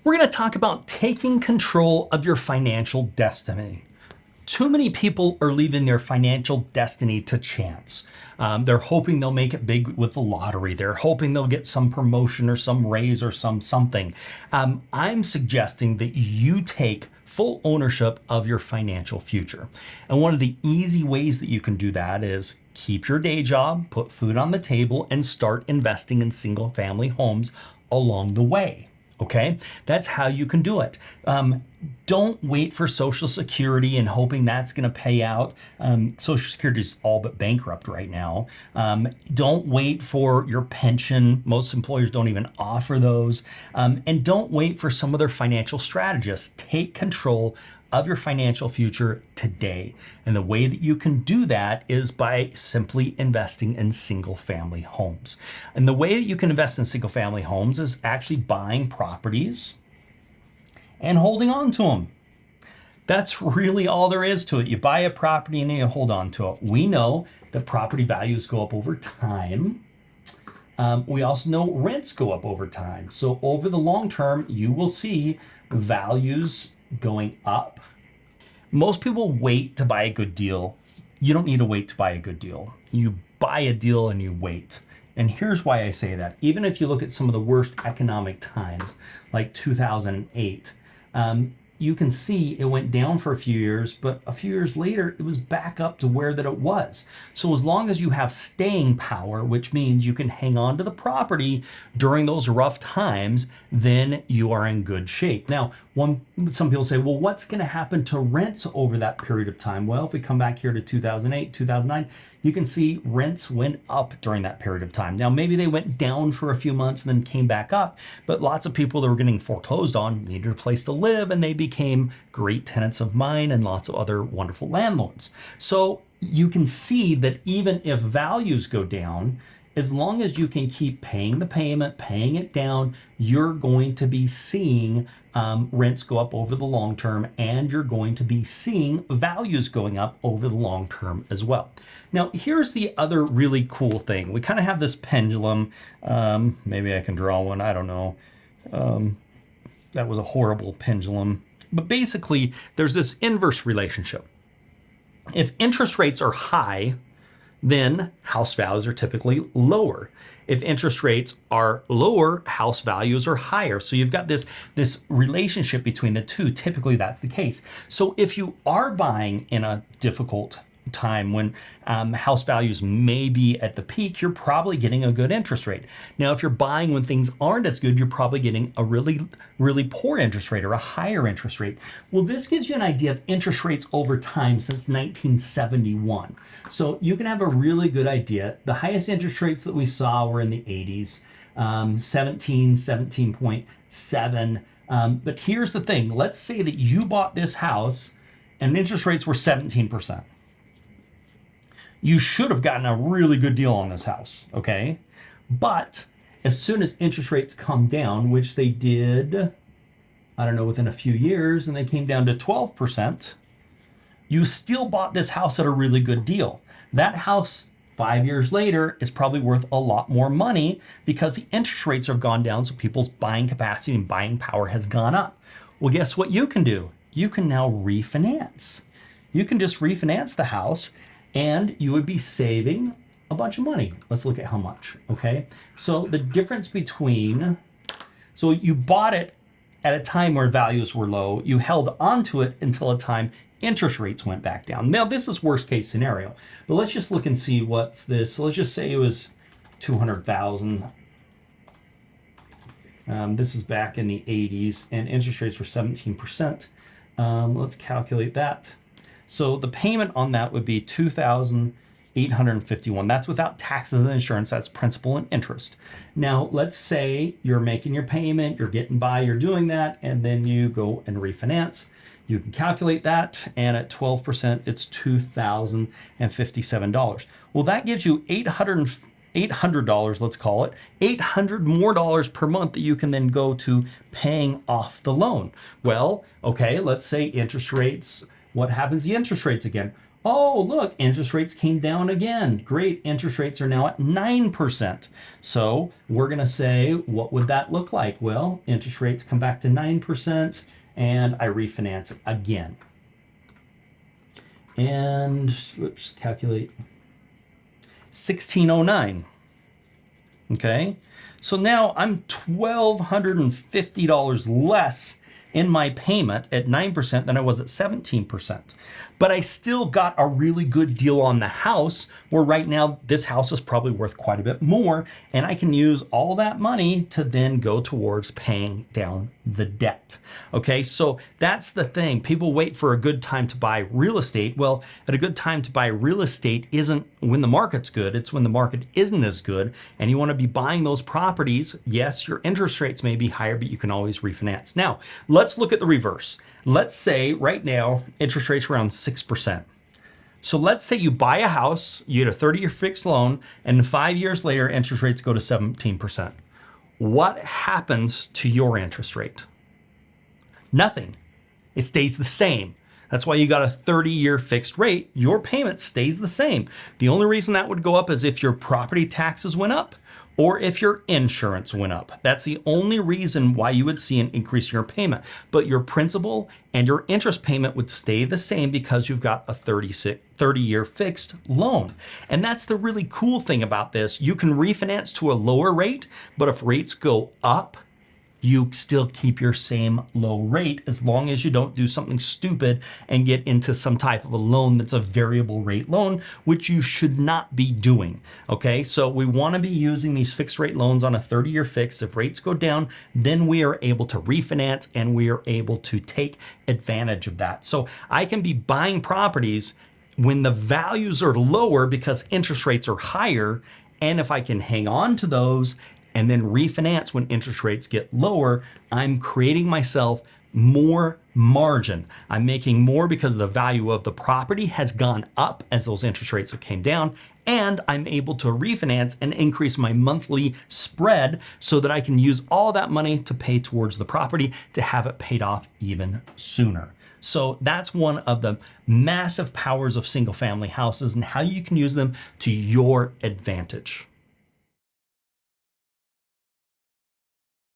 We're going to talk about taking control of your financial destiny. Too many people are leaving their financial destiny to chance. They're hoping they'll make it big with the lottery. They're hoping they'll get some promotion or some raise or something. I'm suggesting that you take full ownership of your financial future. And one of the easy ways that you can do that is keep your day job, put food on the table, and start investing in single family homes along the way. Okay, that's how you can do it. Don't wait for Social Security and hoping that's going to pay out. Social Security is all but bankrupt right now. Don't wait for your pension. Most employers don't even offer those. And don't wait for some other financial strategists. Take control of your financial future today. And the way that you can do that is by simply investing in single family homes. And the way that you can invest in single family homes is actually buying properties and holding on to them. That's really all there is to it. You buy a property and you hold on to it. We know that property values go up over time. We also know rents go up over time. So over the long term, you will see values going up. Most people wait to buy a good deal. You don't need to wait to buy a good deal. You buy a deal and you wait. And here's why I say that. Even if you look at some of the worst economic times, like 2008, you can see it went down for a few years, but a few years later, it was back up to where that it was. So as long as you have staying power, which means you can hang on to the property during those rough times, then you are in good shape. Now, some people say, well, what's going to happen to rents over that period of time? Well, if we come back here to 2008, 2009, you can see rents went up during that period of time. Now, maybe they went down for a few months and then came back up, but lots of people that were getting foreclosed on needed a place to live, and they became great tenants of mine and lots of other wonderful landlords. So you can see that even if values go down, as long as you can keep paying the payment, paying it down, you're going to be seeing rents go up over the long term, and you're going to be seeing values going up over the long term as well. Now, here's the other really cool thing. We kind of have this pendulum. Maybe I can draw one. I don't know. That was a horrible pendulum. But basically, there's this inverse relationship. If interest rates are high, then house values are typically lower. If interest rates are lower, house values are higher. So you've got this relationship between the two. Typically, that's the case. So if you are buying in a difficult time when house values may be at the peak, you're probably getting a good interest rate. Now, if you're buying when things aren't as good, you're probably getting a really, really poor interest rate or a higher interest rate. Well, this gives you an idea of interest rates over time since 1971. So you can have a really good idea. The highest interest rates that we saw were in the 80s, 17.7. But here's the thing. Let's say that you bought this house and interest rates were 17%. You should have gotten a really good deal on this house, okay? But as soon as interest rates come down, which they did, I don't know, within a few years, and they came down to 12%, you still bought this house at a really good deal. That house 5 years later is probably worth a lot more money because the interest rates have gone down, so people's buying capacity and buying power has gone up. Well, guess what you can do? You can now refinance. You can just refinance the house, and you would be saving a bunch of money. Let's look at how much, okay? So the difference between, so you bought it at a time where values were low, you held onto it until a time interest rates went back down. Now, this is worst case scenario, but let's just look and see what's this. So let's just say it was 200,000. This is back in the 80s, and interest rates were 17%. Let's calculate that. So the payment on that would be $2,851. That's without taxes and insurance. That's principal and interest. Now, let's say you're making your payment, you're getting by, you're doing that, and then you go and refinance. You can calculate that, and at 12%, it's $2,057. Well, that gives you $800, let's call it, $800 more per month that you can then go to paying off the loan. Well, okay, let's say interest rates. What happens to the interest rates again? Oh, look, interest rates came down again. Great, interest rates are now at 9%. So we're gonna say, what would that look like? Well, interest rates come back to 9% and I refinance it again. And, whoops, calculate, 1609. Okay, so now I'm $1,250 less in my payment at 9% than I was at 17%. But I still got a really good deal on the house, where right now this house is probably worth quite a bit more, and I can use all that money to then go towards paying down the debt. Okay, so that's the thing. People wait for a good time to buy real estate. Well, at a good time to buy real estate isn't when the market's good, it's when the market isn't as good, and you want to be buying those properties. Yes, your interest rates may be higher, but you can always refinance. Now, let's look at the reverse. Let's say right now interest rates are around 6%. So let's say you buy a house, you get a 30-year fixed loan, and 5 years later interest rates go to 17%. What happens to your interest rate? Nothing. It stays the same. That's why you got a 30-year fixed rate. Your payment stays the same. The only reason that would go up is if your property taxes went up or if your insurance went up. That's the only reason why you would see an increase in your payment. But your principal and your interest payment would stay the same because you've got a 30-year fixed loan. And that's the really cool thing about this. You can refinance to a lower rate, but if rates go up, you still keep your same low rate as long as you don't do something stupid and get into some type of a loan that's a variable rate loan, which you should not be doing. Okay, so we want to be using these fixed rate loans on a 30-year fix. If rates go down, then we are able to refinance and we are able to take advantage of that. So I can be buying properties when the values are lower because interest rates are higher. And if I can hang on to those and then refinance when interest rates get lower, I'm creating myself more margin. I'm making more because the value of the property has gone up as those interest rates have came down, and I'm able to refinance and increase my monthly spread so that I can use all that money to pay towards the property to have it paid off even sooner. So that's one of the massive powers of single family houses and how you can use them to your advantage.